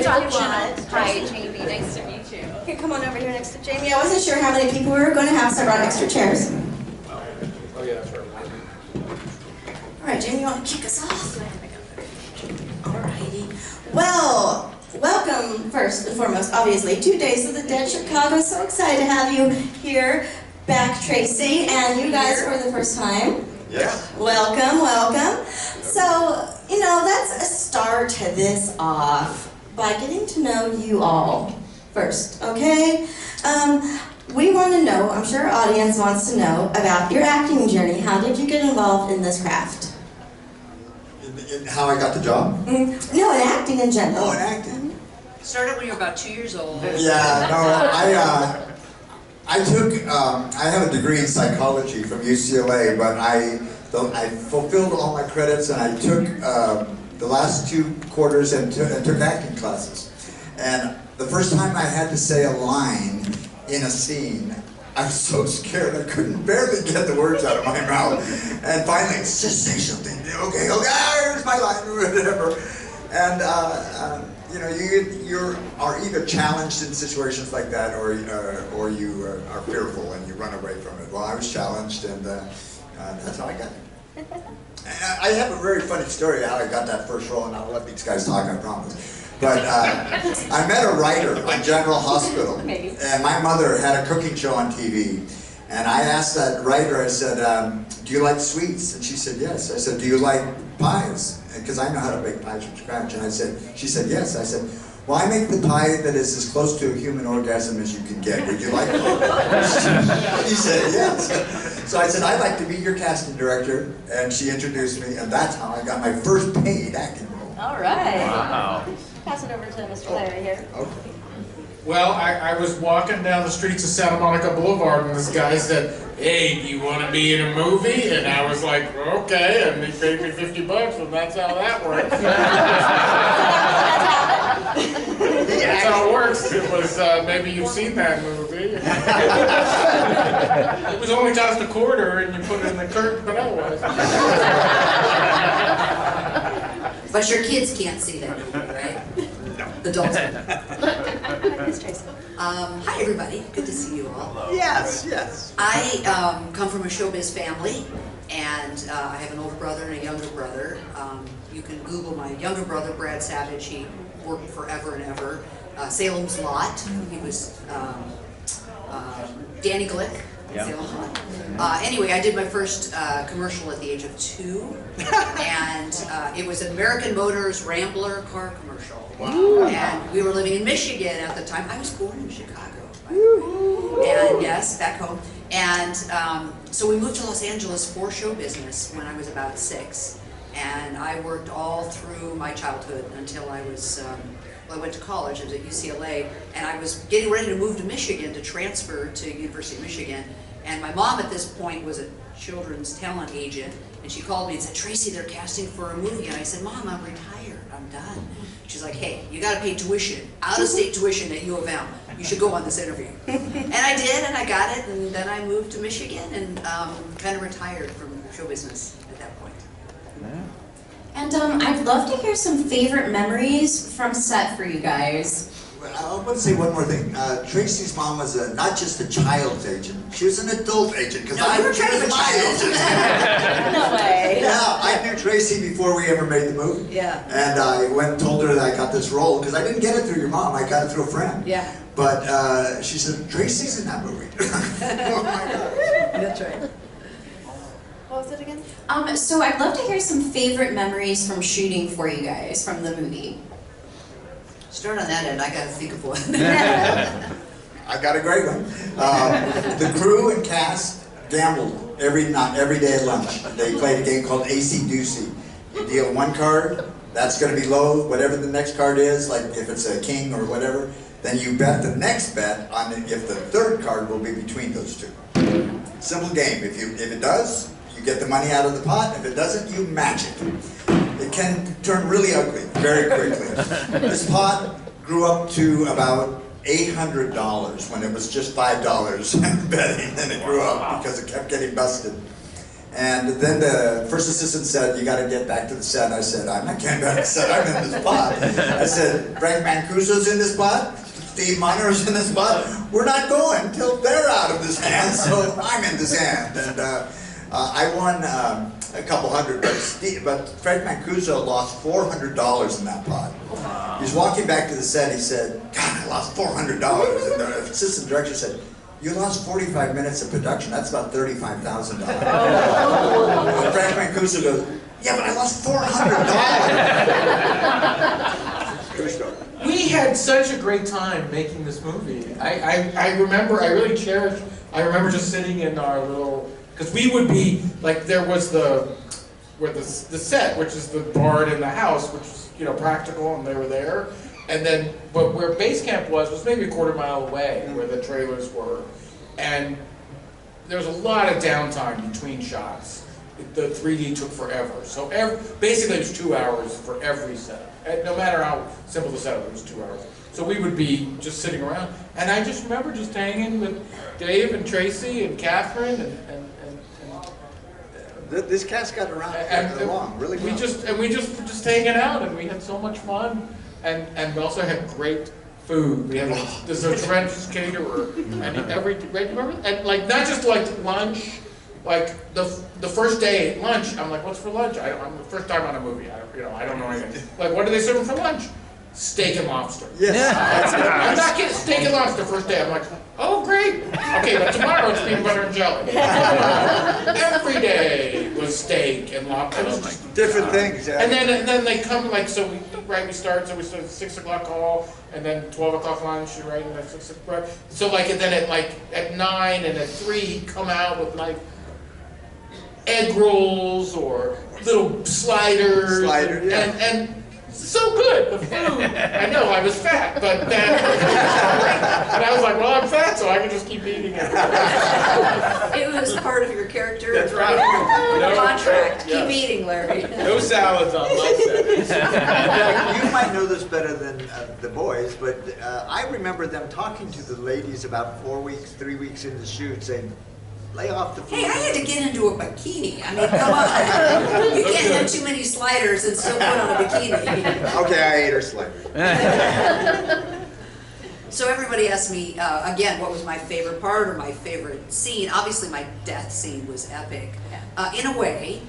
introduction. Hi, Jamie. Nice to meet you. Here, come on over here next to Jamie. I wasn't sure how many people we were going to have, so I brought extra chairs. Oh yeah, that's right. All right, Jamie, you want to kick us off? All righty. Well, welcome, first and foremost, obviously, 2 Days of the Dead Chicago. So excited to have you here back, Tracie, and you guys for the first time. Yes. Welcome, welcome. So, you know, let's start this off by getting to know you all first, okay? We want to know, I'm sure our audience wants to know, about your acting journey. How did you get involved in this craft? In how I got the job? No, in acting in general. Oh, in acting. Started when you were about 2 years old. Yeah, no, I have a degree in psychology from UCLA, but I fulfilled all my credits and I took the last 2 quarters and took acting classes. And the first time I had to say a line in a scene, I was so scared I couldn't barely get the words out of my mouth. And finally, just say something. Okay, here's my line, whatever. And you know, you are either challenged in situations like that, or you are fearful and you run away from it. Well, I was challenged, and that's how I got it. And I have a very funny story how I got that first role, and I'll let these guys talk, I promise. But I met a writer on General Hospital, and my mother had a cooking show on TV. And I asked that writer, I said, do you like sweets? And she said, yes. I said, do you like pies? Because I know how to bake pies from scratch. And she said, yes. I said, well, I make the pie that is as close to a human orgasm as you can get. Would you like it? She said, yes. So I said, I'd like to meet your casting director. And she introduced me, and that's how I got my first paid acting role. All right. Wow. Pass it over to Mr. Larry here. Okay. Well, I was walking down the streets of Santa Monica Boulevard and this guy said, hey, do you want to be in a movie? And I was like, okay, and he paid me $50 and that's how that works. That's how it works. It was, maybe you've seen that movie. It was only cost $0.25 and you put it in the curtain, but otherwise. But your kids can't see that movie, right? No. Adults. Hi, everybody. Good to see you all. Yes, yes. I come from a showbiz family, and I have an older brother and a younger brother. You can Google my younger brother, Brad Savage. He worked forever and ever. Salem's Lot. He was Danny Glick. Yeah. Anyway, I did my first commercial at the age of 2, and it was an American Motors Rambler car commercial. Wow. And we were living in Michigan at the time. I was born in Chicago, and yes, back home. And so we moved to Los Angeles for show business when I was about 6, and I worked all through my childhood until I was. Well, I went to college. I was at UCLA, and I was getting ready to move to Michigan to transfer to University of Michigan. And my mom at this point was a children's talent agent, and she called me and said, Tracie, they're casting for a movie. And I said, Mom, I'm retired. I'm done. She's like, hey, you got to pay tuition, out-of-state tuition at U of M. You should go on this interview. And I did, and I got it, and then I moved to Michigan and kind of retired from show business at that point. Yeah. And I'd love to hear some favorite memories from set for you guys. Well, I want to say one more thing. Tracie's mom was not just a child's agent, she was an adult agent, because I was my agent. No way. Yeah, I knew Tracie before we ever made the movie. Yeah. And I went and told her that I got this role, because I didn't get it through your mom, I got it through a friend. Yeah. But she said, Tracie's in that movie. Oh my gosh. That's right. What was it again? So I'd love to hear some favorite memories from shooting for you guys from the movie. Start on that end. I got to think of one. I got a great one. The crew and cast gambled every day at lunch. They played a game called AC Doocy. You deal 1 card, that's going to be low, whatever the next card is, like if it's a king or whatever, then you bet the next bet on if the 3rd card will be between those 2. Simple game. If it does, you get the money out of the pot. If it doesn't, you match it. It can turn really ugly very quickly. This pot grew up to about $800 when it was just $5 betting, and it grew up because it kept getting busted. And then the first assistant said, you got to get back to the set. I said, I'm not getting back to the set, I'm in this spot. I said, Frank Mancuso's in this spot, Steve Monaro's in this spot. We're not going until they're out of this hand, so I'm in this hand. And I won a couple hundred, but Frank Mancuso lost $400 in that pot. He was walking back to the set, he said, God, I lost $400. And the assistant director said, you lost 45 minutes of production, that's about $35,000. And Frank Mancuso goes, yeah, but I lost $400. True story. We had such a great time making this movie. I remember, I really cherish, I remember just sitting in our little, because we would be, like, there was the set, which is the barn in the house, which was, you know, practical, and they were there. And then, but where base camp was maybe a quarter mile away, where the trailers were. And there was a lot of downtime between shots. The 3D took forever. So basically it was 2 hours for every setup. And no matter how simple the setup, it was 2 hours. So we would be just sitting around. And I just remember just hanging with Dave and Tracie and Catherine and This cast got around long, really well. we just were just hanging out, and we had so much fun, and we also had great food. We had there's a French caterer, and remember, and like not just like lunch, like the first day at lunch. I'm like, what's for lunch? I'm the first time on a movie. I don't know anything. Like, what do they serve for lunch? Steak and lobster. Yes. I'm not getting steak and lobster first day. I'm like, oh great. Okay, but tomorrow it's peanut butter and jelly. Every day was steak and lobster. Different things. Yeah. And then they come like so we start at 6 o'clock call and then 12 o'clock lunch right and then 6 o'clock. So like and then at 9 and at 3 come out with like egg rolls or little sliders. And so good, the food. I know I was fat, but then and I was like, well, I'm fat, so I can just keep eating it. It was part of your character. That's right. No contract. Yes. Keep eating, Larry. No salads on my set. You might know this better than the boys, but I remember them talking to the ladies about 3 weeks into the shoot, saying, lay off the food. Hey, I had to get into a bikini. I mean, come on. You can't have too many sliders and still put on a bikini. Okay, I ate her slightly. So everybody asked me, again, what was my favorite part or my favorite scene. Obviously, my death scene was epic. In a way,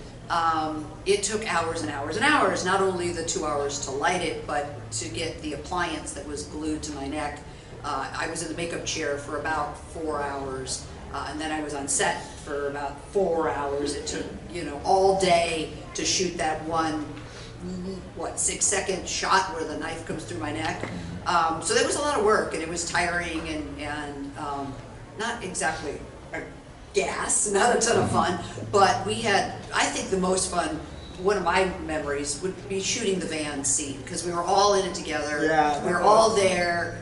it took hours and hours and hours, not only the 2 hours to light it, but to get the appliance that was glued to my neck. I was in the makeup chair for about 4 hours. And then I was on set for about 4 hours. It took, all day to shoot that one, 6-second shot where the knife comes through my neck. So there was a lot of work, and it was tiring and not exactly a gas, not a ton of fun, but we had, I think the most fun, one of my memories would be shooting the van scene, because we were all in it together. Yeah, we were all there,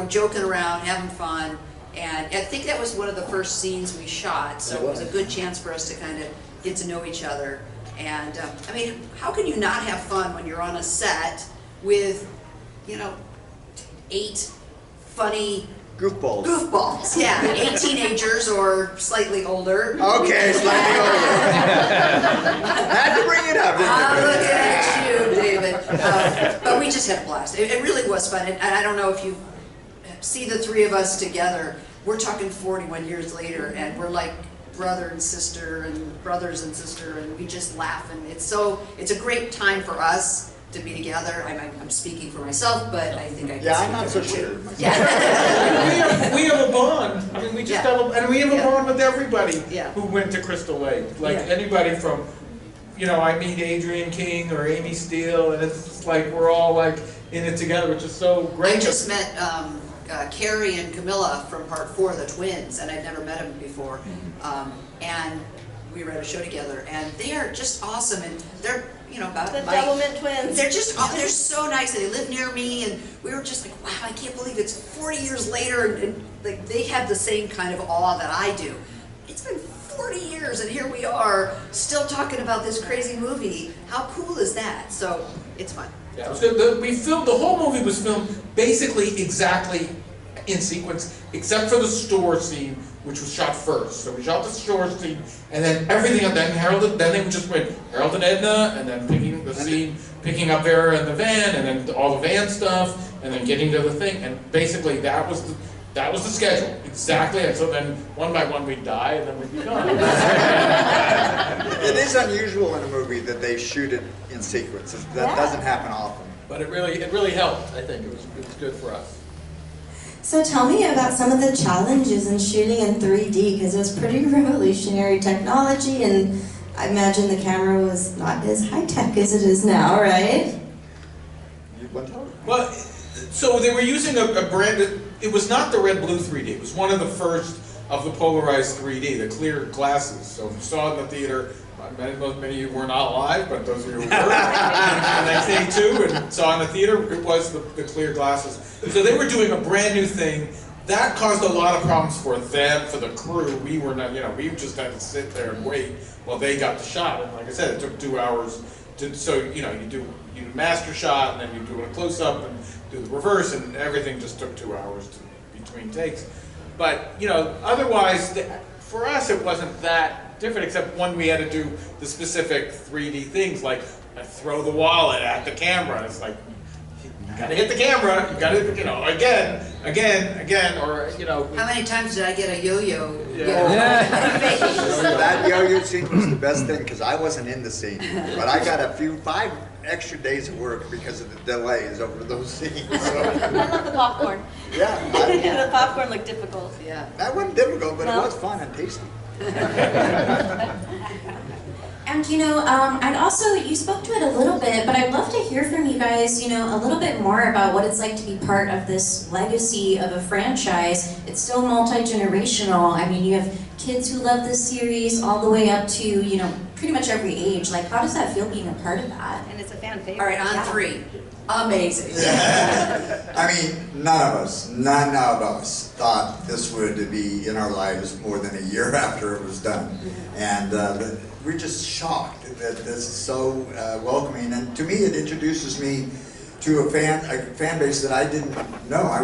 joking around, having fun. And I think that was one of the first scenes we shot, so it was a good chance for us to kind of get to know each other. And I mean, how can you not have fun when you're on a set with, 8 funny Goofballs. Yeah, 8 teenagers or slightly older. Okay, slightly older. Had to bring it up, didn't I'm you? looking at you, David. But we just had a blast. It really was fun, and I don't know if you see the 3 of us together. We're talking 41 years later, and we're like brother and sister and brothers and sister, and we just laugh, and it's a great time for us to be together. I'm speaking for myself, but I think I can I'm not so sure. Yeah. we have a bond. I mean, we just have we have a bond with everybody who went to Crystal Lake. Like anybody from, I meet Adrian King or Amy Steele, and it's just like we're all like in it together, which is so great. I just met Carrie and Camilla from Part 4, the twins, and I'd never met them before. And we were at a show together, and they are just awesome, and they're, about The Devilment twins. They're just, they're so nice, and they live near me, and we were just like, wow, I can't believe it's 40 years later, and like they have the same kind of awe that I do. It's been 40 years, and here we are, still talking about this crazy movie. How cool is that? So, it's fun. Yeah, it was good. We filmed, the whole movie was filmed basically exactly in sequence, except for the store scene, which was shot first. So we shot the shore scene, and then everything, and then then they just went Harold and Edna, and then picking up Vera in the van, and then all the van stuff, and then getting to the thing, and basically that was the schedule, exactly. And so then one by one we'd die, and then we'd be gone. It is unusual in a movie that they shoot it in sequence. That doesn't happen often. But it really helped. I think it was good for us. So tell me about some of the challenges in shooting in 3D, because it was pretty revolutionary technology, and I imagine the camera was not as high-tech as it is now, right? Well, so they were using a brand, it was not the red-blue 3D, it was one of the first of the polarized 3D, the clear glasses. So if you saw it in the theater, many of you were not alive, but those of you who were, and they came too and saw in the theater, it was the clear glasses. So they were doing a brand new thing. That caused a lot of problems for them, for the crew. We were not, we just had to sit there and wait while they got the shot. And like I said, it took 2 hours you do master shot, and then you do a close-up and do the reverse, and everything just took 2 hours between takes. But, otherwise, for us, it wasn't that different, except when we had to do the specific 3D things, like throw the wallet at the camera. It's like, you gotta hit the camera, you gotta, again, or, How many times did I get a yo-yo? That yo-yo scene was the best thing, because I wasn't in the scene. But I got 5 extra days of work because of the delays over those scenes. So. I love the popcorn. Yeah. The popcorn looked difficult. Yeah. That wasn't difficult, but it was fun and tasty. And I'd also, you spoke to it a little bit, but I'd love to hear from you guys, a little bit more about what it's like to be part of this legacy of a franchise. It's still multi-generational. I mean, you have kids who love this series all the way up to, pretty much every age. Like, how does that feel being a part of that? And it's a fan favorite. All right, on 3. Amazing. I mean, none of us thought this would be in our lives more than a year after it was done. And we're just shocked that this is so welcoming. And to me, it introduces me to a fan base that I didn't know. I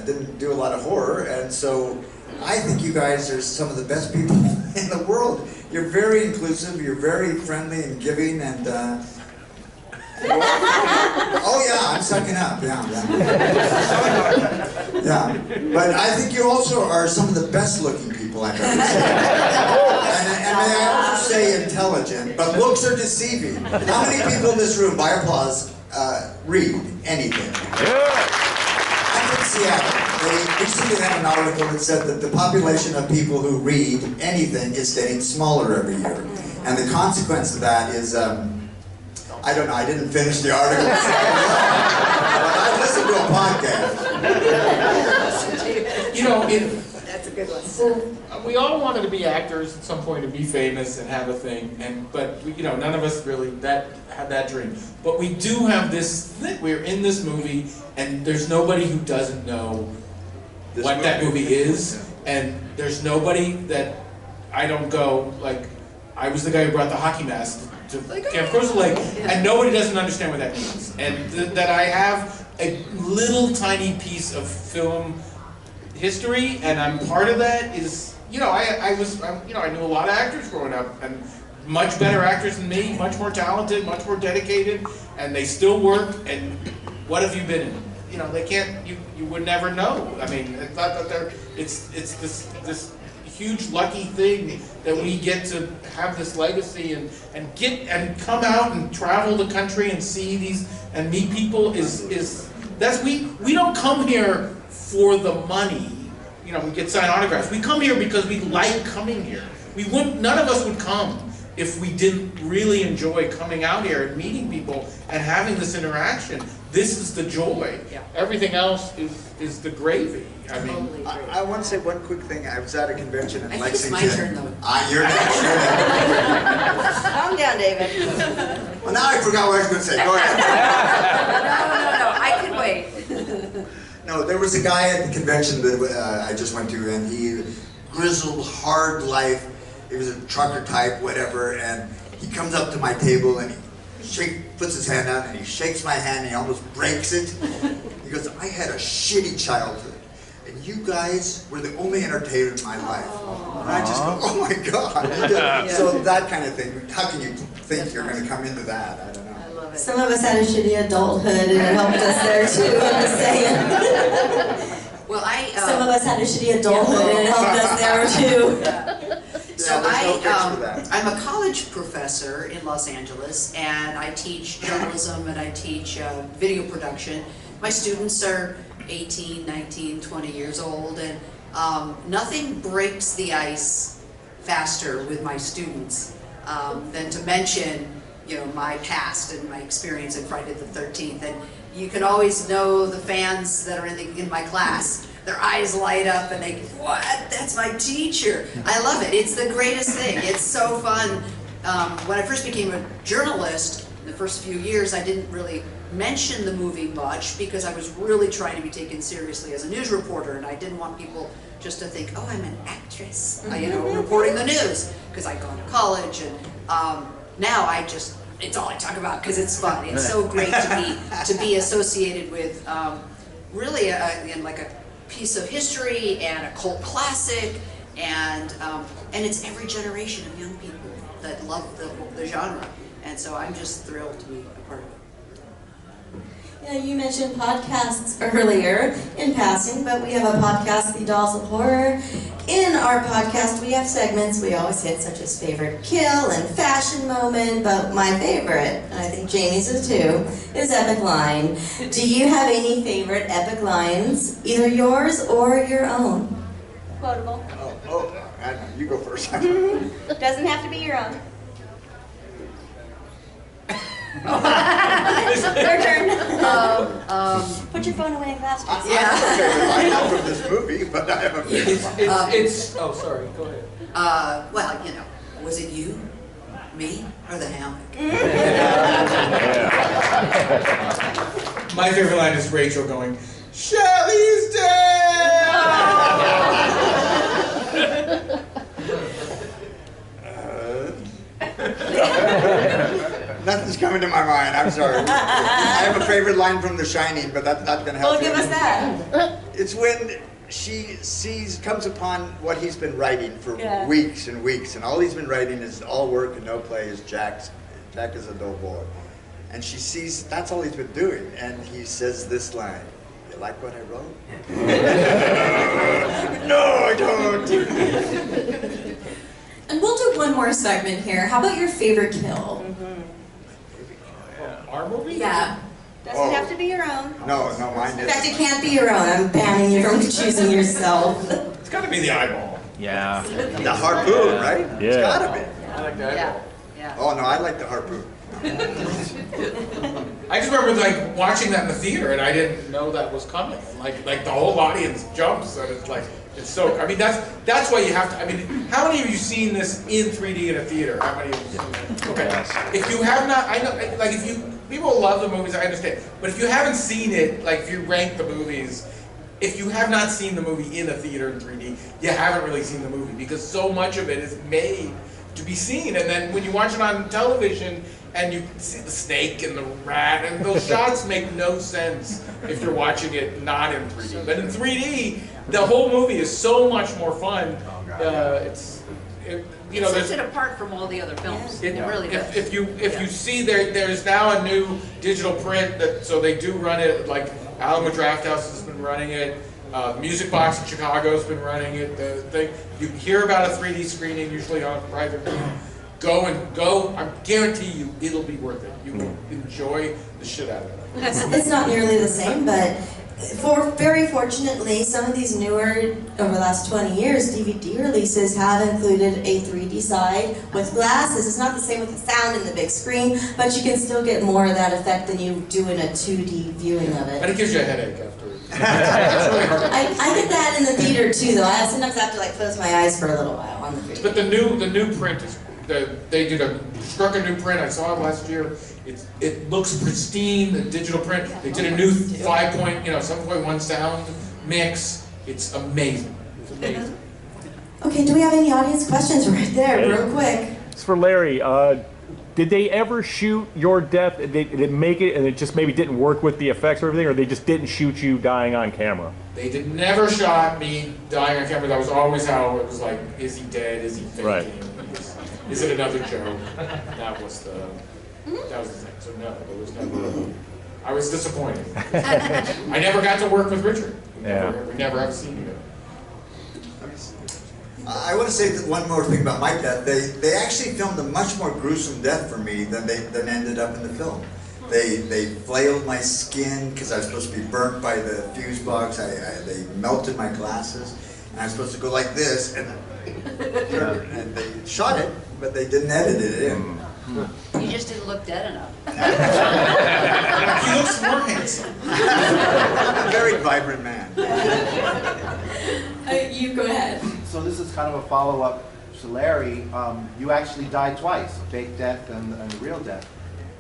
didn't do a lot of horror, and so I think you guys are some of the best people in the world. You're very inclusive, you're very friendly and giving, and oh yeah, I'm sucking up, yeah. Yeah, but I think you also are some of the best looking people I've ever seen. And may I also say intelligent, but looks are deceiving. How many people in this room, by applause, read anything? I'm from Seattle. They recently had an article that said that the population of people who read anything is getting smaller every year. And the consequence of that is, I don't know, I didn't finish the article. But I listened to a podcast. That's a good one. we all wanted to be actors at some point and be famous and have a thing, but none of us really had that dream. But we do have this thing. We're in this movie, and there's nobody who doesn't know what that movie is, and there's nobody that I don't go, like, I was the guy who brought the hockey mask to Camp Crystal Lake, and nobody doesn't understand what that means. And that I have a little tiny piece of film history, and I'm part of that is, I knew a lot of actors growing up, and much better actors than me, much more talented, much more dedicated, and they still work, and what have you been in? They can't, you would never know. I mean, it's not that it's this huge lucky thing that we get to have this legacy and come out and travel the country and see these and meet people we don't come here for the money. We get signed autographs. We come here because we like coming here. None of us would come if we didn't really enjoy coming out here and meeting people and having this interaction. This is the joy. Yeah. Everything else is the gravy. I mean, Totally agree. I want to say one quick thing. I was at a convention in I think it's Lexington. my turn, though. You're next. Calm down, David. Well, now I forgot what I was going to say. Go ahead. No, I can wait. No, there was a guy at the convention that I just went to, and he grizzled, hard life. He was a trucker type, whatever, and he comes up to my table and he puts his hand out and he shakes my hand and he almost breaks it. He goes, I had a shitty childhood, and you guys were the only entertainment in my life. And I just go, oh my God. So that kind of thing, how can you think you're going to come into that? I don't know. I love it. Some of us had a shitty adulthood and it helped us there too, I'm just saying. Well, Some of us had a shitty adulthood and it helped us there too. So there's no fix for that. I'm a college professor in Los Angeles, and I teach journalism and I teach video production. My students are 18, 19, 20 years old, and nothing breaks the ice faster with my students than to mention, you know, my past and my experience in Friday the 13th. And you can always know the fans that are in my class. Their eyes light up and they, what? That's my teacher. I love it. It's the greatest thing. It's so fun. When I first became a journalist, in the first few years, I didn't really mention the movie much because I was really trying to be taken seriously as a news reporter, and I didn't want people just to think, oh, I'm an actress, you know, reporting the news, because I'd gone to college, and now I just, it's all I talk about because it's fun. It's so great to be associated with really like a piece of history and a cult classic, and it's every generation of young people that love the genre, and so I'm just thrilled to be a part of it. Yeah, you mentioned podcasts earlier in passing, but we have a podcast, The Dolls of Horror. In our podcast, we have segments we always hit, such as favorite kill and fashion moment, but my favorite, and I think Jamie's is too, is epic line. Do you have any favorite epic lines, either yours or your own? Quotable. I don't know. You go first. Doesn't have to be your own. Your turn. Put your phone away in class. I have a favorite line, not from this movie, but I have a favorite line. Oh, sorry, go ahead. Well, you know, was it you, me, or the hammock? My favorite line is Rachel going, Shelly's dead! Nothing's coming to my mind. I'm sorry. I have a favorite line from The Shining, but that's not going to help. Well, give us that. It's when she comes upon what he's been writing for weeks and weeks, and all he's been writing is all work and no play. Is Jack is a dull boy, and she sees that's all he's been doing, and he says this line: "You like what I wrote?" No, I don't. And we'll do one more segment here. How about your favorite kill? Our movie? Yeah. Doesn't have to be your own. No, mine In fact, is. it can't be your own. I'm banning you from choosing yourself. It's gotta be the eyeball. Yeah. The harpoon, right? Yeah. It's gotta be. I like the eyeball. Yeah. Oh no, I like the harpoon. I just remember like watching that in the theater and I didn't know that was coming. Like the whole audience jumps and it's like, it's so, I mean, that's why you have to, I mean, how many of you seen this in 3D in a theater? How many of you seen it? Okay. If you have not, I know, like if you, people love the movies, I understand. But if you haven't seen it, like if you rank the movies, if you have not seen the movie in a theater in 3D, you haven't really seen the movie because so much of it is made to be seen. And then when you watch it on television and you see the snake and the rat, and those shots make no sense if you're watching it not in 3D. But in 3D, the whole movie is so much more fun. You know, It sets it apart from all the other films. It really does. if you see there's now a new digital print that so they do run it, like Alamo Drafthouse has been running it, Music Box in Chicago's been running it. You hear about a 3D screening usually on a private room. Go. I guarantee you it'll be worth it. You will enjoy the shit out of it. It's not nearly the same, but very fortunately, some of these newer, over the last 20 years, DVD releases have included a 3D side with glasses. It's not the same with the sound and the big screen, but you can still get more of that effect than you do in a 2D viewing of And it. it gives you a headache afterwards. It's really hard. I get that in the theater too, though. I sometimes have to like close my eyes for a little while on the 3D. But the new print is they struck a new print. I saw it last year. It looks pristine. The digital print. They did a new 7.1 sound mix. It's amazing. It's amazing. Okay, do we have any audience questions right there, real quick? It's for Larry. Did they ever shoot your death? Did it make it, and it just maybe didn't work with the effects or everything, or they just didn't shoot you dying on camera? They never shot me dying on camera. That was always how it was like, is he dead? Is he faking? Right. Is it another joke? That was the thing. So no, there was never. I was disappointed. I never got to work with Richard. We never have a scene together. I want to say that one more thing about my death. They actually filmed a much more gruesome death for me than ended up in the film. They flailed my skin because I was supposed to be burnt by the fuse box. They melted my glasses, and I was supposed to go like this, and they shot it, but they didn't edit it in. You just didn't look dead enough. He looks more handsome. A very vibrant man. You go ahead. So this is kind of a follow-up to Larry. You actually died twice, a fake death and a real death.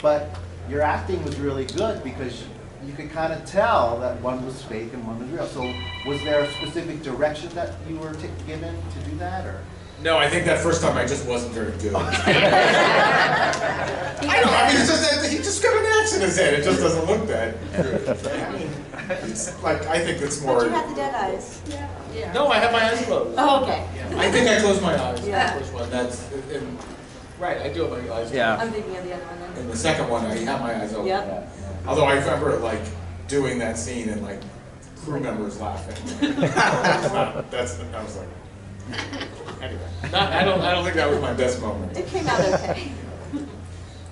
But your acting was really good because you could kind of tell that one was fake and one was real. So was there a specific direction that you were given to do that, or? No, I think that first time I just wasn't very good. I know, I mean, it's just that he just got an axe in his head. It just doesn't look that good. I mean, it's like, I think it's more... But you had the dead eyes. Yeah. No, I have my eyes closed. Oh, okay. Yeah. I think I closed my eyes. Yeah. The first one, right, I do have my eyes Yeah. I'm thinking of the other one then. In the second one, I have my eyes open. Yep. Although I remember, like, doing that scene and, like, crew members laughing. I was like... Anyway, I don't think that was my best moment. It came out okay.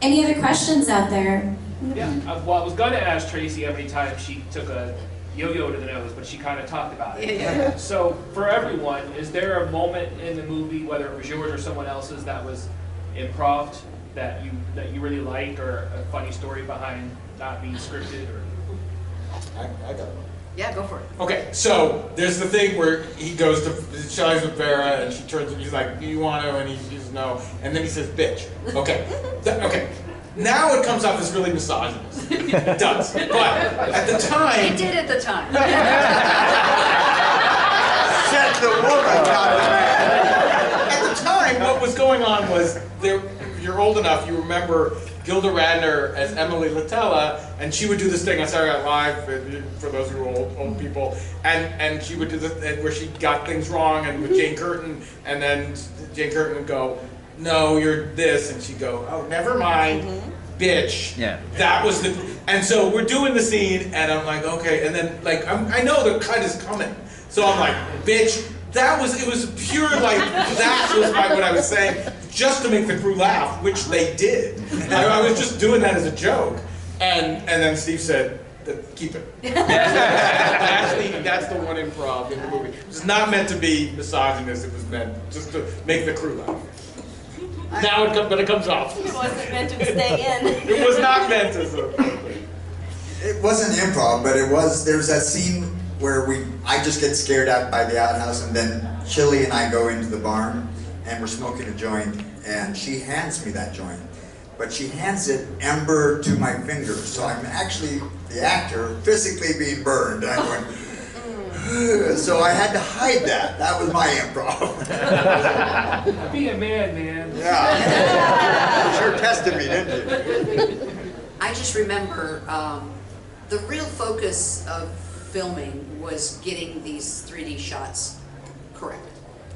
Any other questions out there? Yeah, well, I was going to ask Tracie how many times she took a yo-yo to the nose, but she kind of talked about it. Yeah. So, for everyone, is there a moment in the movie, whether it was yours or someone else's, that was improv that you really liked, or a funny story behind not being scripted? Or I got one. Yeah, go for it. Okay, so there's the thing where he goes to shies with Vera, and she turns and he's like, "Do you want to?" And he says no, and then he says, "Bitch." Okay, okay. Now it comes off as really misogynist. It does, but at the time, It did at the time. Said the woman, not the man. at the time, what was going on was there. You're old enough. You remember Gilda Radner as Emily Latella, and she would do this thing on Saturday Night Live, for those who are old people, and she would do this where she got things wrong, and with Jane Curtin, and then Jane Curtin would go, "No, you're this," and she'd go, "Oh, never mind, bitch." Yeah. That was the, and so we're doing the scene, and I'm like, okay, and then like I know the cut is coming, so I'm like, bitch. It was pure like, that was what I was saying, just to make the crew laugh, which they did. I was just doing that as a joke. And then Steve said, keep it. That's the one improv in the movie. It's not meant to be misogynist, it was meant just to make the crew laugh. Now but it comes off. It wasn't meant to stay in. It was not meant as a... It wasn't improv, but there's that scene where I just get scared out by the outhouse, and then Chili and I go into the barn, and we're smoking a joint, and she hands me that joint. But she hands it ember to my finger, so I'm actually, the actor, physically being burned. And I'm going, so I had to hide that. That was my improv. be a man. Yeah. Sure tested me, didn't you? I just remember the real focus of filming was getting these 3D shots correct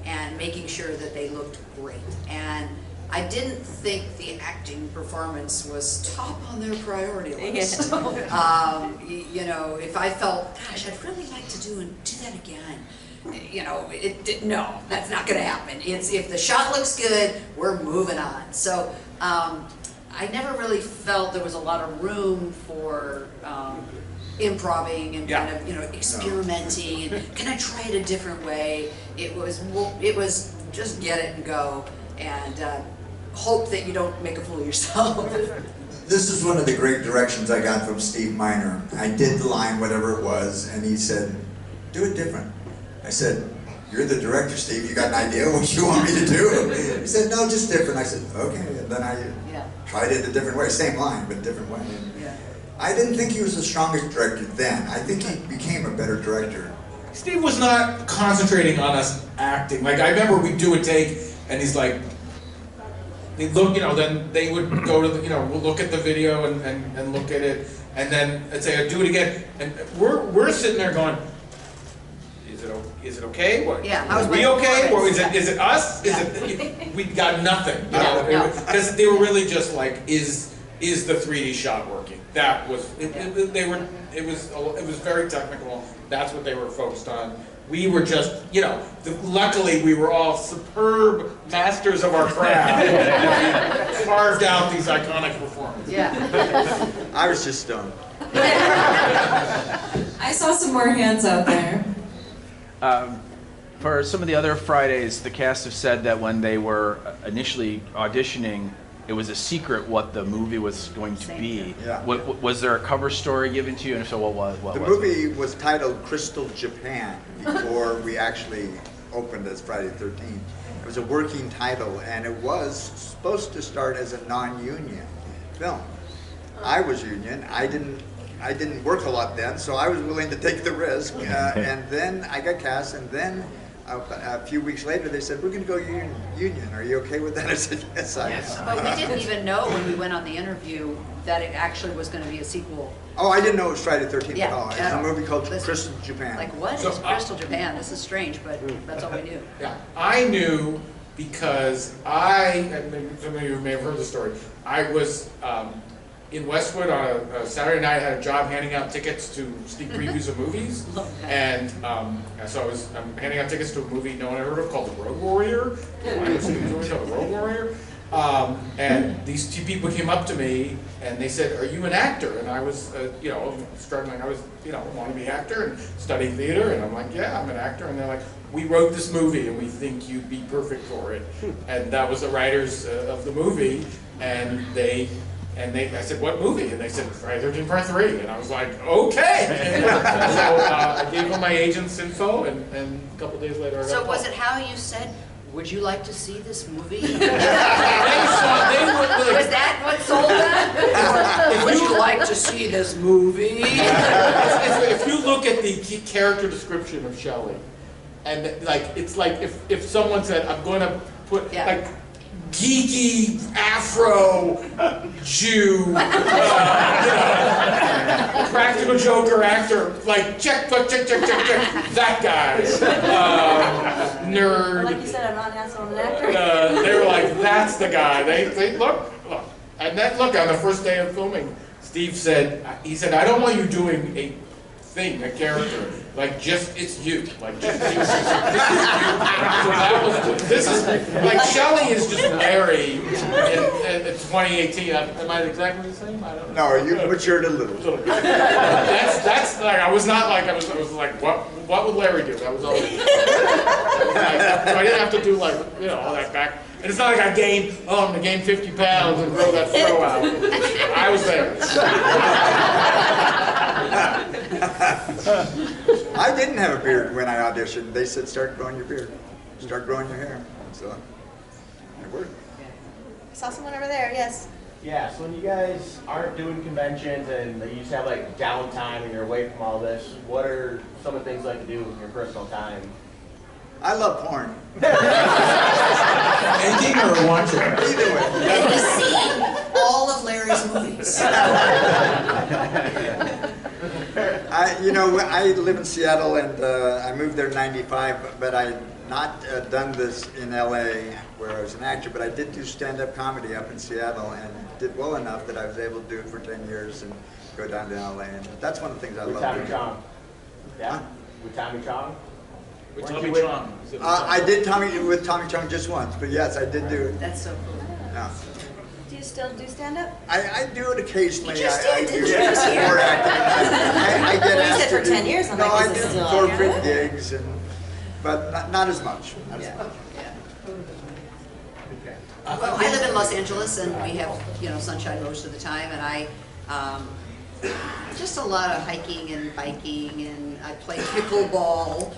and making sure that they looked great. And I didn't think the acting performance was top on their priority list. You know, if I felt, gosh, I'd really like to do that again. You know, no, that's not going to happen. If the shot looks good, we're moving on. So I never really felt there was a lot of room for improving and kind of, you know, experimenting, and can I try it a different way? It was just get it and go, and hope that you don't make a fool of yourself. This is one of the great directions I got from Steve Miner. I did the line, whatever it was, and he said, "Do it different." I said, "You're the director, Steve. You got an idea what you want me to do?" He said, "No, just different." I said, "Okay." And then I tried it a different way, same line, but different way. I didn't think he was the strongest director then. I think he became a better director. Steve was not concentrating on us acting. Like, I remember we'd do a take, and he's like, they look, then they would go to we'll look at the video and look at it, and then I'd say, do it again. And we're sitting there going, is it okay? What, Yeah, are we okay? Or is it us? We got nothing. Because they were really just like, is the 3D shot working? That was it was very technical. That's what they were focused on. We were just, luckily we were all superb masters of our craft. We carved out these iconic performances. Yeah. I was just stoned. I saw some more hands out there. For some of the other Fridays, the cast have said that when they were initially auditioning, it was a secret what the movie was going to be. Yeah. Was there a cover story given to you? And if so, what was The it? movie was titled Crystal Japan before we actually opened as Friday the 13th. It was a working title, and it was supposed to start as a non-union film. I was union. I didn't work a lot then, so I was willing to take the risk. And then I got cast, and then a few weeks later they said, we're going to go union. Are you okay with that? I said, yes, I am. But we didn't even know when we went on the interview that it actually was going to be a sequel. Oh, I didn't know it was Friday the 13th Yeah, at all. It's yeah. a movie called Crystal Japan. Like, what is Crystal Japan? This is strange, but that's all we knew. Yeah, I knew because and maybe some of you may have heard the story. I was in Westwood on a Saturday night. I had a job handing out tickets to sneak previews of movies, and so I'm handing out tickets to a movie no one ever heard of called The Road Warrior. I was seeing a movie called The Road Warrior, and these two people came up to me and they said, "Are you an actor?" And I was, struggling. I was, want to be an actor and studying theater, and I'm like, "Yeah, I'm an actor." And they're like, "We wrote this movie and we think you'd be perfect for it." And that was the writers of the movie, and I said, "What movie?" And they said, "Friday the 13th Part 3." And I was like, "Okay." So I gave them my agent's info, and a couple days later I got So called. was it how you said, "Would you like to see this movie"? They were, Was that what sold that? Would you like to see this movie? if you look at the character description of Shelley, and it's like if someone said, "I'm going to put geeky Afro Jew, practical joker actor, check, that guy, nerd." Like you said, I'm not an asshole, I'm an actor. They were like, "That's the guy." They look, and then look on the first day of filming, Steve said, "I don't want you doing a character, it's you, just you." So this is Shelley is just Mary in 2018. Am I exactly the same? I don't know. No, you matured a little. That's I was not I was like, what would Larry do? That was all. So I didn't have to do all that back. And it's not like I'm going to gain 50 pounds and grow that throw out. I was there. I didn't have a beard when I auditioned. They said, start growing your beard. Start growing your hair. So it worked. I saw someone over there, yes. Yeah, so when you guys aren't doing conventions and you just have downtime and you're away from all this, what are some of the things you like to do in your personal time? I love porn. Ending or watching? Either way. And to see all of Larry's movies. I live in Seattle, and I moved there in '95, but I not done this in LA where I was an actor, but I did do stand-up comedy up in Seattle and did well enough that I was able to do it for 10 years and go down to LA, and that's one of the things I With love Tommy doing. Chong. Yeah? With Tommy Chong? With Weren't Tommy you with- Chong. I did with Tommy Chong just once, but yes, I did do it. That's so cool. Yeah. Do you still do stand-up? I do it occasionally. You just I did, do didn't you, this year? more acting. I get Well, you asked said to for do- 10 years, I'm No, like, I is do it still corporate on? gigs, but not as much. Not as much. Well, I live in Los Angeles, and we have, sunshine most of the time, and I, just a lot of hiking and biking, and I play pickleball,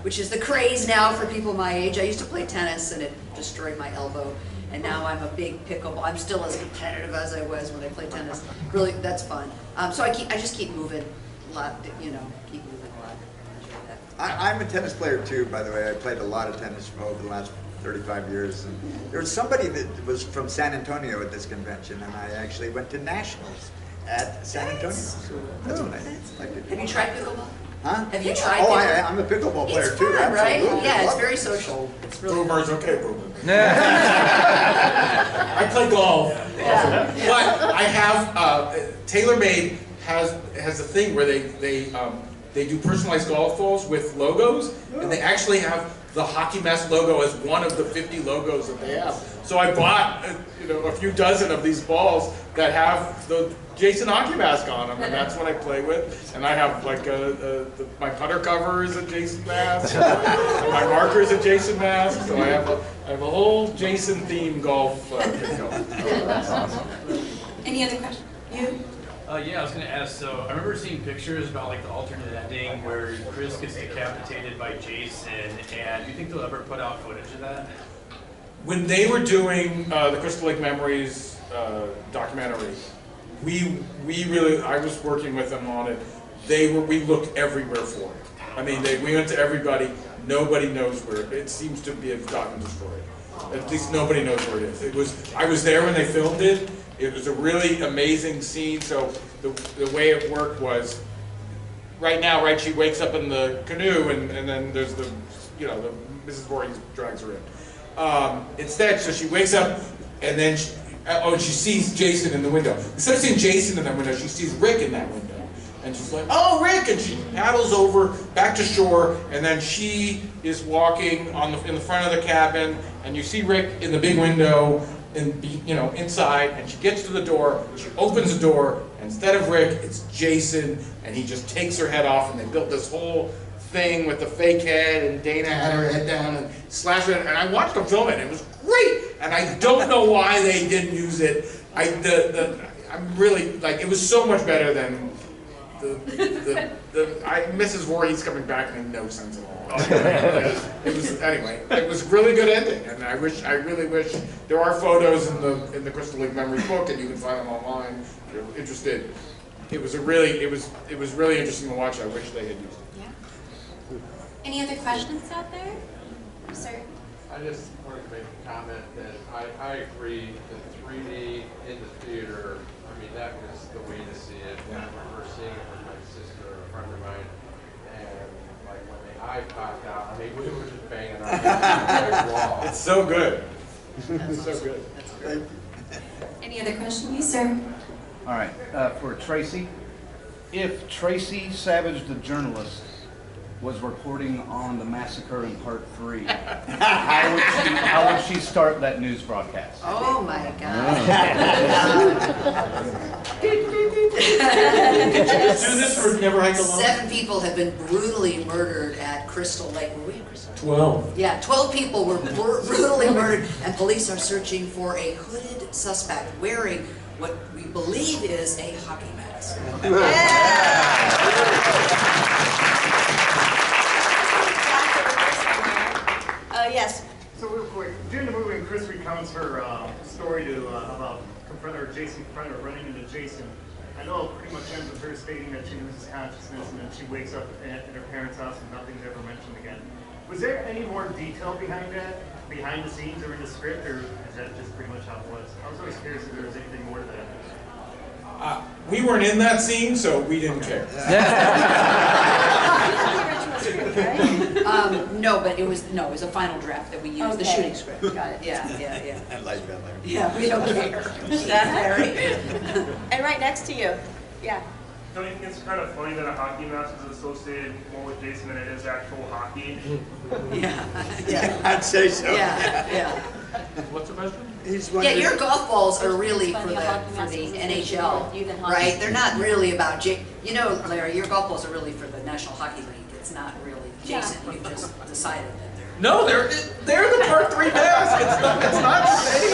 which is the craze now for people my age. I used to play tennis, and it destroyed my elbow, and now I'm a big pickleball. I'm still as competitive as I was when I played tennis. Really, that's fun. So I just keep moving a lot, keep moving a lot. I enjoy that. I'm a tennis player too, by the way. I played a lot of tennis over the last 35 years. And there was somebody that was from San Antonio at this convention, and I actually went to nationals at San Antonio. So that's what I did. Have you tried pickleball? Huh? Have you tried Oh, pickleball? I'm a pickleball player It's too. fun, right? Absolutely. Yeah, it's Love very it. social. It's really Boomer's okay, boomer. I play golf. But I have TaylorMade has a thing where they do personalized golf balls with logos, and they actually have the Hockey Mask logo as one of the 50 logos that they have. So I bought a few dozen of these balls that have the Jason Hockey Mask on them, and that's what I play with. And I have like my putter cover is a Jason mask, and my marker is a Jason mask. So I have a whole Jason themed golf. That's awesome. Any other questions? You? Yeah, I was going to ask, so I remember seeing pictures about like the alternate ending where Chris gets decapitated by Jason, and do you think they'll ever put out footage of that? When they were doing the Crystal Lake Memories documentary, I was working with them on it. We looked everywhere for it. I mean, we went to everybody. Nobody knows where it seems to be gotten destroyed. At least nobody knows where it is. I was there when they filmed it. It was a really amazing scene. So the way it worked was, she wakes up in the canoe, and then there's the Mrs. Voorhees drags her in. Instead, so she wakes up, and then she sees Jason in the window. Instead of seeing Jason in that window, she sees Rick in that window. And she's like, "Oh, Rick!" And she paddles over back to shore, and then she is walking in the front of the cabin, and you see Rick in the big window, inside, and she gets to the door, she opens the door, and instead of Rick, it's Jason, and he just takes her head off, and they built this whole thing with the fake head, and Dana had her head down and slashed her, and I watched them film it, and it was great, and I don't know why they didn't use it. I'm really, it was so much better than Mrs. Voorhees coming back made no sense at all. It was a really good ending, and I really wish there are photos in the Crystal Lake Memory book, and you can find them online if you're interested. It was really interesting to watch. I wish they had used it. Yeah. Any other questions out there? Sir? I just wanted to make a comment that I agree that 3D in the theater, I mean, that was the way to see it. I remember seeing it with my sister, a friend of mine, and when the eye popped out, I mean, we were just banging our heads on the wall. It's so good. It's so good. Any other questions? You, sir? All right, for Tracie, if Tracie Savage, the journalist, was reporting on the massacre in Part 3, how would she start that news broadcast? Oh my God. Did you just do this or never hike alone? 7 people have been brutally murdered at Crystal Lake. Were we at Crystal Lake? 12. Yeah, 12 people were brutally murdered, and police are searching for a hooded suspect wearing what we believe is a hockey mask. Yes. So real quick, during the movie, when Chris recounts her story about Jason confronting her, running into Jason, I know it pretty much ends with her stating that she loses consciousness and then she wakes up at her parents' house and nothing's ever mentioned again. Was there any more detail behind that, behind the scenes or in the script, or is that just pretty much how it was? I was always curious if there was anything more to that. We weren't in that scene, so we didn't care. No, but it was a final draft that we used, the shooting script. Got it. Yeah. I like that. Yeah, we don't care. That's very. And right next to you. Yeah. Don't you think it's kind of funny that a hockey mask is associated more with Jason than it is actual hockey? Yeah. I'd say so. Yeah. What's the question? Yeah, your golf balls are really for the NHL, right? They're not really about Larry, your golf balls are really for the National Hockey League. It's not really Jason. You just decided that they're. No, they're the Part 3 mask. It's not the same.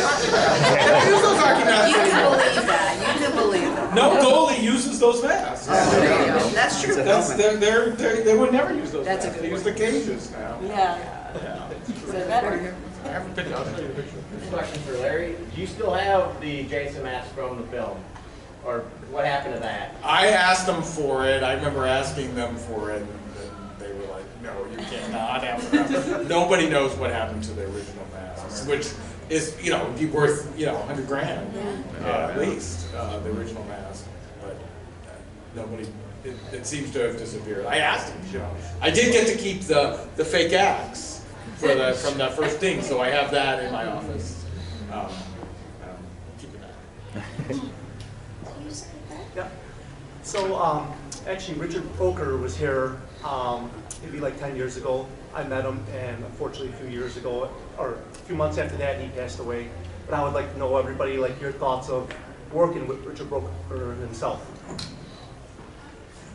Use those hockey masks. You can believe that. You can believe that. No goalie uses those masks. That's true. They would never use those That's masks. a good They use the cages now. Yeah. So better. I have a picture. I'll show you the picture. Question for Larry. Do you still have the Jason mask from the film? Or what happened to that? I asked them for it. I remember asking them for it, and they were like, "No, you cannot have it." Nobody knows what happened to the original mask. which is, you know, be worth, you know, $100 grand at least, the original mask. But nobody, it seems to have disappeared. I asked him, you know. I did get to keep the fake axe for from that first thing, so I have that in my office. Keeping that. Yeah. So actually, Richard Poker was here maybe like 10 years ago. I met him, and unfortunately, a few years ago, or a few months after that, he passed away. But I would like to know everybody, like your thoughts of working with Richard Poker himself.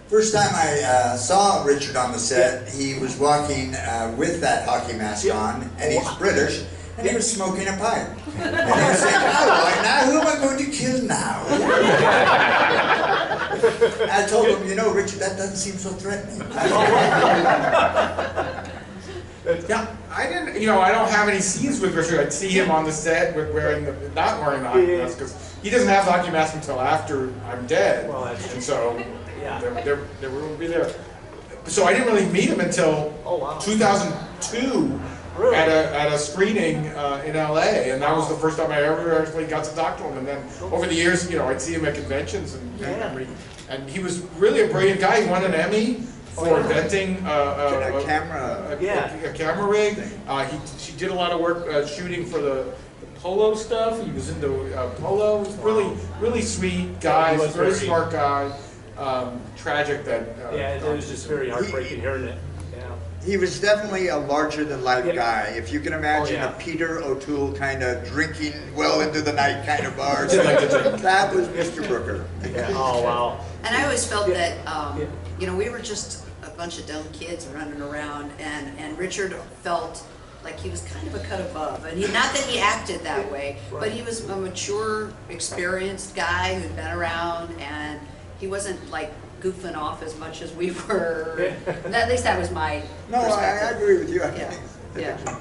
First time I saw Richard on the set, he was walking with that hockey mask on, and he's British, and he was smoking a pipe. And he was saying, all right, now who am I going to kill now? I told him, you know, Richard, that doesn't seem so threatening. Yeah, I didn't, you know, I don't have any scenes with Richard. I'd see him on the set with not wearing the hockey mask, because he doesn't have the hockey mask until after I'm dead. Well, and so there will be there. So I didn't really meet him until 2002 at a screening in LA, and that was the first time I ever actually got to talk to him. And then over the years, you know, I'd see him at conventions, and he was really a brilliant guy. He won an Emmy for inventing a camera rig. She did a lot of work shooting for the polo stuff. He was into polo. He was really sweet guy, very smart guy. Tragic that. It was just very heartbreaking hearing it. He was definitely a larger-than-life guy. If you can imagine a Peter O'Toole kind of drinking well into the night kind of bar, that was Mr. Brooker. Oh, wow. And I always felt that, you know, we were just a bunch of dumb kids running around, and Richard felt like he was kind of a cut above. And not that he acted that way, but he was a mature, experienced guy who'd been around, and he wasn't like goofing off as much as we were. At least that was my perspective. I agree with you.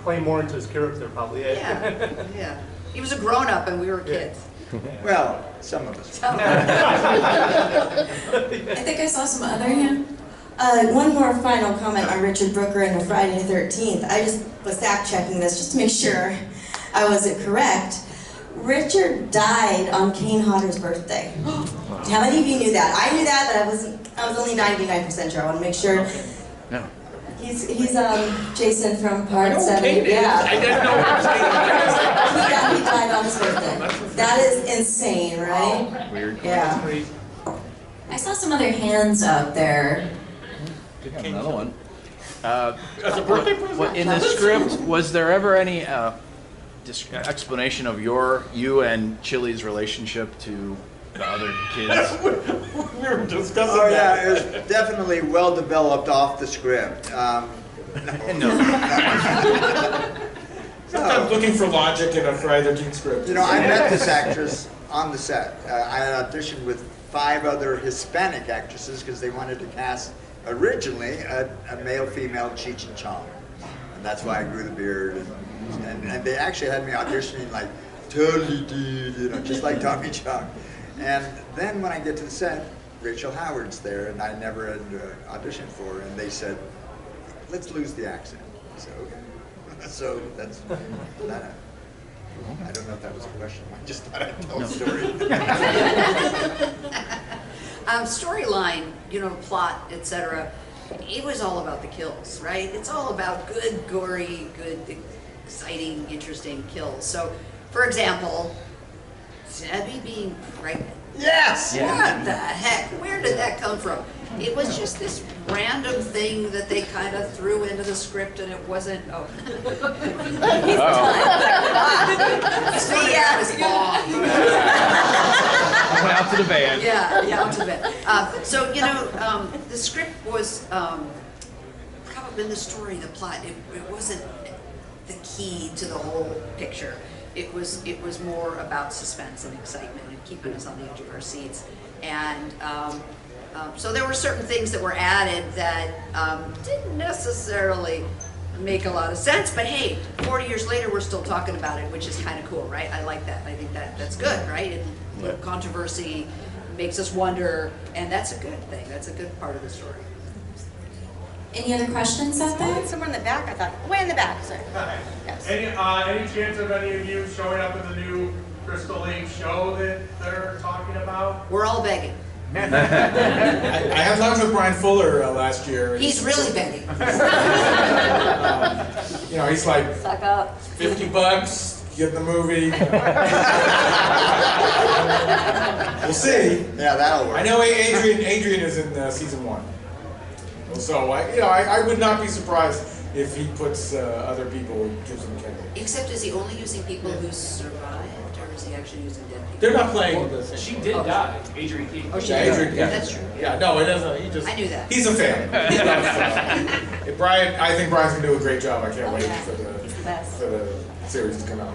Playing more into his character, probably. Yeah. He was a grown-up, and we were kids. Well, some of us. I think I saw some other hand. One more final comment on Richard Brooker and the Friday the 13th. I just was fact-checking this just to make sure I wasn't correct. Richard died on Kane Hodder's birthday. How many of you knew that? I knew that, but I was only 99% sure. I want to make sure. No. He's Jason from Part 7. I didn't know He died on his birthday. That is insane, right? Weird. Yeah. I saw some other hands out there. Another one. In the script, was there ever any explanation of you and Chili's relationship to the other kids? We were discussing that. It was definitely well developed off the script. Sometimes looking for logic in a Friday the 13th script. You know, I met this actress on the set. I had auditioned with 5 other Hispanic actresses because they wanted to cast originally a male-female Cheech and Chong, and that's why I grew the beard. And they actually had me auditioning like totally, you know, just like Tommy Chong. And then when I get to the set, Rachel Howard's there, and I never had auditioned for her, and they said, let's lose the accent. So that's that. I don't know if that was a question. I just thought I'd tell a story. Storyline, you know, plot, etc. It was all about the kills, right? It's all about good, gory, good, exciting, interesting kills. So, for example, Debbie being pregnant. Yes! What the heck? Where did that come from? It was just this random thing that they kind of threw into the script, and it wasn't. Oh. Went out to the band. Yeah, out to the band. So, you know, the script was probably in the story, the plot. It wasn't the key to the whole picture. It was more about suspense and excitement and keeping us on the edge of our seats. And so there were certain things that were added that didn't necessarily make a lot of sense, but hey, 40 years later we're still talking about it, which is kind of cool, right? I like that. I think that's good, right? Controversy makes us wonder, and that's a good thing. That's a good part of the story. Any other questions out there? Somewhere in the back, I thought. Way in the back, sir. Yes. Any chance of any of you showing up in the new Crystal Lake show that they're talking about? We're all begging. I had lunch with Brian Fuller last year. He's really begging. He's like, Suck up. $50, get the movie. We'll see. Yeah, that'll work. I know Adrian is in season 1. So I would not be surprised if he puts other people, gives them credit. Except, is he only using people who survived, or is he actually using dead people? They're not playing the same. She did die, Adrian King. Oh, she Yeah, did. Adrian, yeah. That's true. Yeah, no, it doesn't. He just. I knew that. He's a fan. He loves, Brian, I think Brian's gonna do a great job. I can't wait for the series to come out.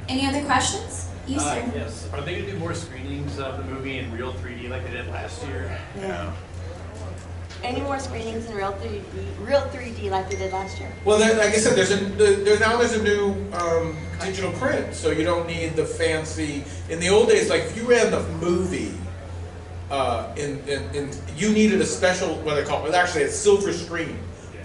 Any other questions? You, sir. Yes. Are they gonna do more screenings of the movie in real 3D like they did last year? Yeah. Any more screenings in real 3D like they did last year? Well, like I said, there's a new digital print, so you don't need the fancy. In the old days, like if you ran the movie, you needed a special, what they call it, actually a silver screen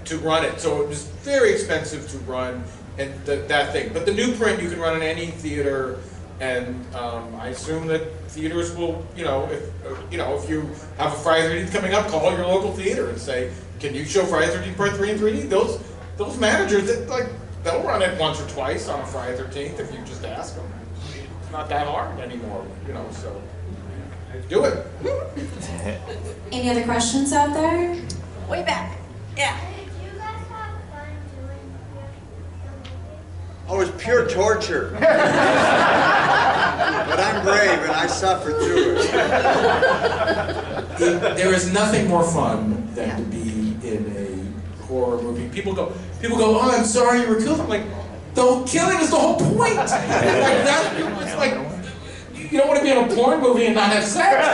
to run it. So it was very expensive to run and that thing. But the new print you can run in any theater, and I assume that theaters will, if you have a Friday the 13th coming up, call your local theater and say, can you show Friday the 13th Part 3 in 3D? Those managers, they'll run it once or twice on a Friday the 13th if you just ask them. It's not that hard anymore, so do it. Any other questions out there? Way back. Yeah. Oh, it's pure torture. But I'm brave and I suffered through it. There is nothing more fun than to be in a horror movie. People go, oh, I'm sorry you were killed. I'm like, the whole killing is the whole point. It's like, you don't want to be in a porn movie and not have sex.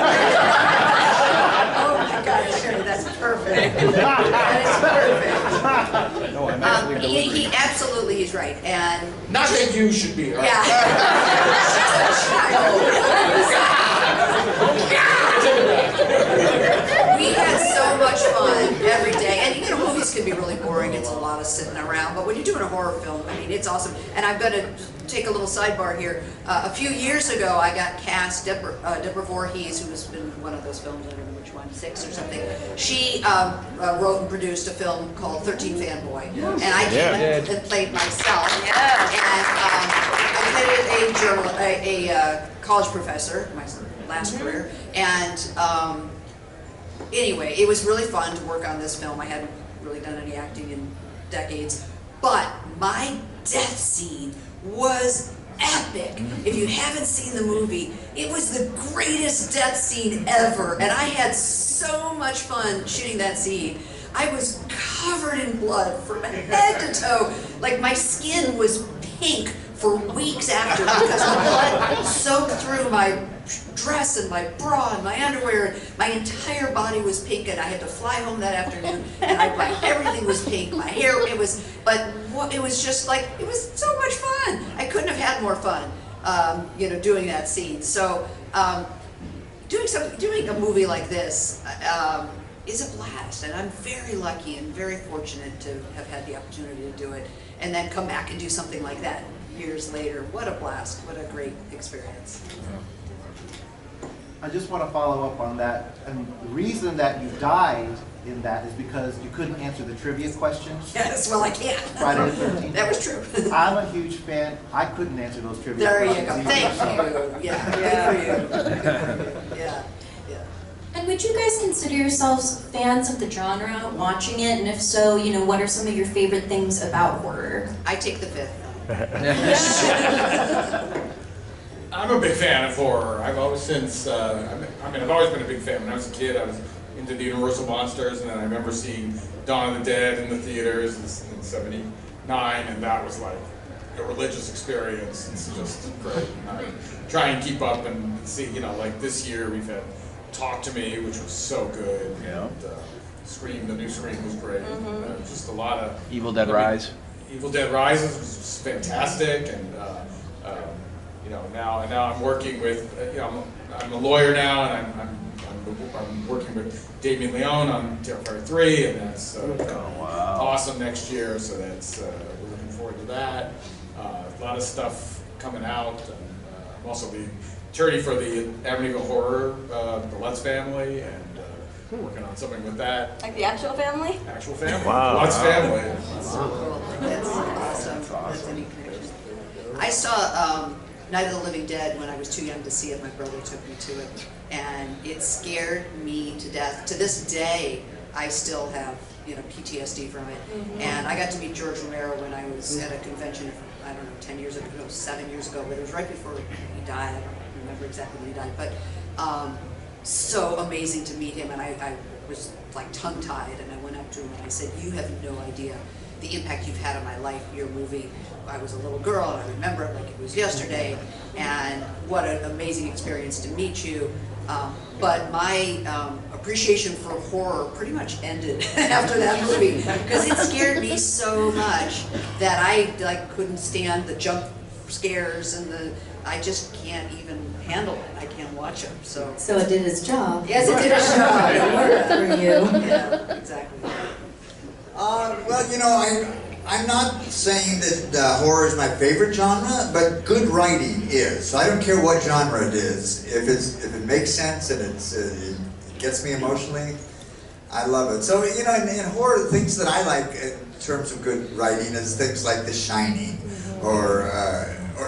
Oh my God, Sherry, that's perfect. That is perfect. No, I'm actually He absolutely, he's right, and not that you should be, right? yeah. We had so much fun every day, and movies can be really boring. It's a lot of sitting around, but when you're doing a horror film, I mean, it's awesome. And I'm going to take a little sidebar here. A few years ago, I got cast Deborah Voorhees, who has been one of those films, I don't know which one, 6 or something. She wrote and produced a film called 13 Fanboy, and I came and played myself. And I played a college professor, my last career, and anyway, it was really fun to work on this film. I hadn't really done any acting in decades, but my death scene was epic. If you haven't seen the movie, it was the greatest death scene ever, and I had so much fun shooting that scene. I was covered in blood from head to toe. Like, my skin was pink for weeks after because the blood soaked through my dress and my bra and my underwear. My entire body was pink, and I had to fly home that afternoon, and everything was pink. My hair, it was just like, it was so much fun. I couldn't have had more fun, doing that scene. So, doing a movie like this is a blast, and I'm very lucky and very fortunate to have had the opportunity to do it, and then come back and do something like that years later. What a blast, what a great experience. I just want to follow up on that. And the reason that you died in that is because you couldn't answer the trivia questions. Yes, well, I can't. Friday the 13th. That was true. I'm a huge fan. I couldn't answer those trivia there questions. You go. Thank you. Yeah, good for you. Yeah. And would you guys consider yourselves fans of the genre, watching it? And if so, what are some of your favorite things about horror? I take the fifth. I'm a big fan of horror. I've always I've always been a big fan. When I was a kid, I was into the Universal Monsters, and then I remember seeing Dawn of the Dead in the theaters in '79, and that was like a religious experience. It's just great. I try and keep up and see, like this year we've had Talk to Me, which was so good. Yeah. And, Scream, the new Scream was great. Just a lot of Evil Dead Rise. Evil Dead Rises was fantastic, and now I'm working with, I'm a lawyer now, and I'm I'm working with Damien Leone on Terrifier 3, and that's awesome next year. So that's we're looking forward to that. A lot of stuff coming out. And, I'm also the attorney for the Amityville Horror, the Lutz family, and working on something with that. Like the actual family? Actual family. Wow. Lutz family. That's so cool. That's awesome. That's a neat connection. I saw Night of the Living Dead when I was too young to see it. My brother took me to it, and it scared me to death. To this day, I still have PTSD from it. And I got to meet George Romero when I was at a convention, I don't know, 10 years ago, no, 7 years ago, but it was right before he died. I don't remember exactly when he died, but so amazing to meet him, and I was like tongue-tied, and I went up to him and I said, "You have no idea the impact you've had on my life, your movie. I was a little girl, and I remember it like it was yesterday, and what an amazing experience to meet you." But my appreciation for horror pretty much ended after that movie, because it scared me so much that I couldn't stand the jump scares and I just can't even handle it. I can't watch them. So it did its job. Yes, it did its job. It worked for you. Yeah, exactly. Well, I'm not saying that horror is my favorite genre, but good writing is. So I don't care what genre it is. If it makes sense and it gets me emotionally, I love it. So in horror, things that I like in terms of good writing is things like The Shining, or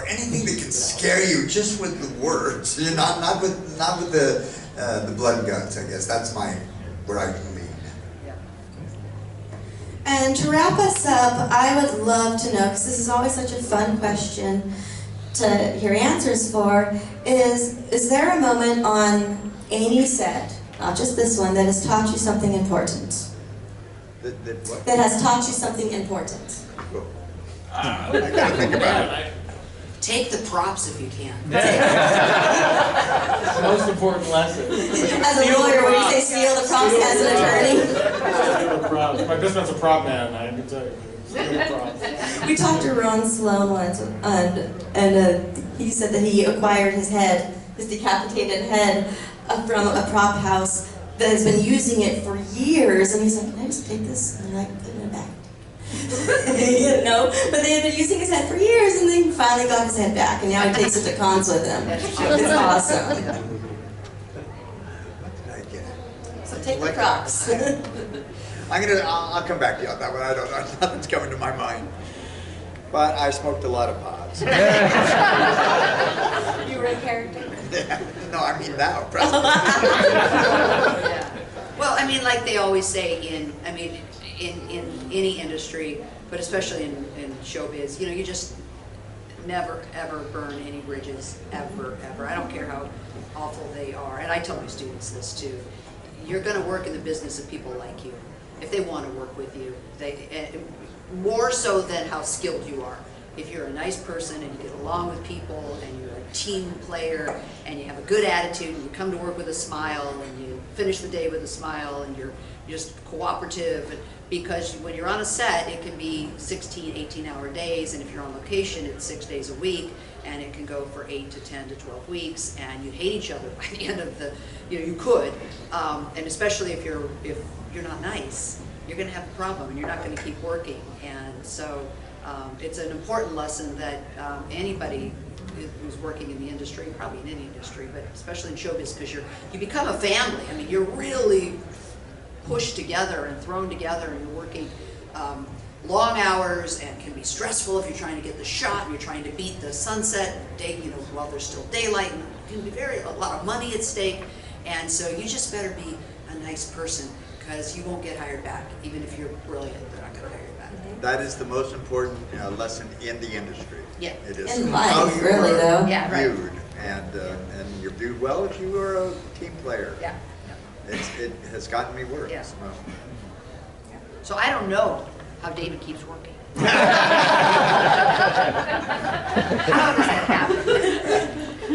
anything that can scare you just with the words. Not with the blood and guts. I guess that's where I can lean. And to wrap us up, I would love to know, because this is always such a fun question to hear answers for, is there a moment on any set, not just this one, that has taught you something important? That has taught you something important? I gotta think about it. Take the props if you can. It's the most important lesson. As a lawyer, when you say steal the props as an attorney? Steal the props. My best friend's a prop man, I can tell you. Steal the props. We talked to Ron Sloan once, and he said that he acquired his decapitated head, from a prop house that has been using it for years, and he's like, "Can I just take this and put it in a bag?" But they had been using his head for years, and then he finally got his head back, and now he takes it to cons with him. It's awesome. So take the props. I'll come back to you on that one. I don't know. Nothing's coming to my mind. But I smoked a lot of pods. You were in character? Yeah. No, I mean now, presently. Yeah. Well, I mean, like they always say in any industry, but especially in showbiz, you just never ever burn any bridges, ever. I don't care how awful they are, and I tell my students this too. You're going to work in the business of people like you. If they want to work with you, more so than how skilled you are. If you're a nice person and you get along with people and you're a team player and you have a good attitude and you come to work with a smile and you finish the day with a smile and you're just cooperative, because when you're on a set, it can be 16, 18-hour days, and if you're on location, it's 6 days a week, and it can go for 8 to 10 to 12 weeks, and you hate each other by the end of the, you could, and especially if you're not nice, you're going to have a problem, and you're not going to keep working, and so it's an important lesson that anybody who's working in the industry, probably in any industry, but especially in showbiz, because you become a family. I mean, you're really pushed together and thrown together, and you're working long hours, and can be stressful if you're trying to get the shot and you're trying to beat the sunset day, while there's still daylight, and it can be a lot of money at stake, and so you just better be a nice person, because you won't get hired back. Even if you're brilliant, they're not going to hire you back. That is the most important lesson in the industry. Yeah. It is. In life, really, though. Yeah, right. Viewed, and you're viewed well if you are a team player. Yeah. It has gotten me work. Yeah. So I don't know how David keeps working. How does that happen?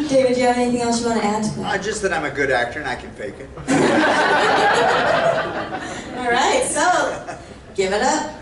David, do you have anything else you want to add to that? Just that I'm a good actor and I can fake it. All right, so give it up.